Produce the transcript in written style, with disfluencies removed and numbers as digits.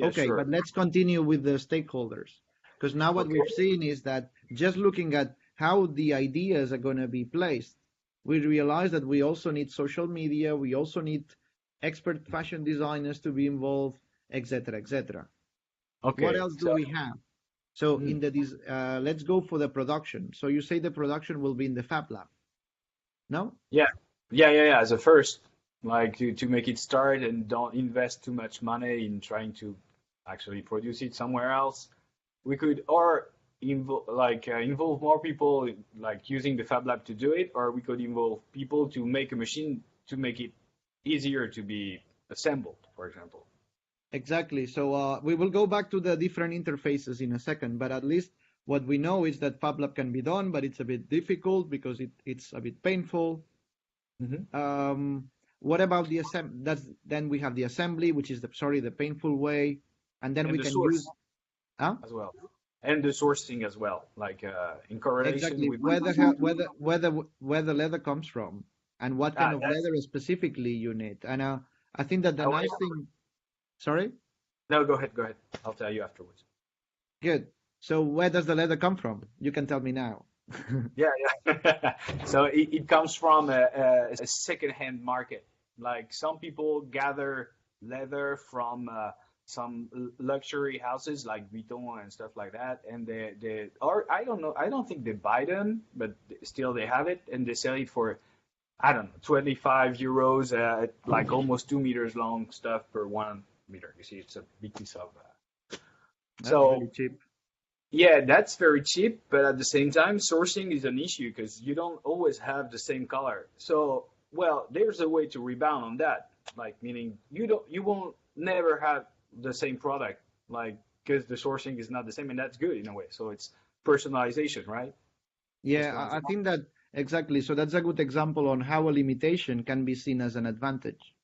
Yeah, Okay, sure. but let's continue with the stakeholders. Because now what Okay. we've seen is that just looking at how the ideas are going to be placed, we realize that we also need social media, we also need expert fashion designers to be involved, etc., etc. What Okay. else do So, we have? So mm, let's go for the production. So you say the production will be in the Fab Lab, no? yeah, yeah. As a first, like to make it start and don't invest too much money in trying to actually produce it somewhere else. We could or involve more people like using the Fab Lab to do it, or we could involve people to make a machine to make it easier to be assembled, for example. Exactly. So we will go back to the different interfaces in a second, but at least what we know is that FabLab can be done, but it's a bit difficult because it's a bit painful. Hmm. What about the then we have the assembly, which is the painful way, and then And we the can use, source huh? as well, and the sourcing as well, like in correlation Exactly, with. where the leather comes from, and what kind of That's leather specifically you need. And I think that the I want nice to. thing, sorry, No, go ahead, go ahead. I'll tell you afterwards. good. So where does the leather come from? You can tell me now. Yeah, yeah. So it comes from a second-hand market. Like some people gather leather from some luxury houses like Vuitton and stuff like that, and or I don't know, I don't think they buy them, but still they have it and they sell it for, I don't know, 25 euros, like almost 2 meters long stuff per 1 meter. You see, it's a big piece of. That's very So cheap. yeah, that's very cheap, but at the same time, sourcing is an issue because you don't always have the same color. So, well, there's a way to rebound on that. Like, meaning you won't never have the same product, like, because the sourcing is not the same, and that's good in a way. So it's personalization, right? Yeah, I Customization. think that exactly. So that's a good example on how a limitation can be seen as an advantage.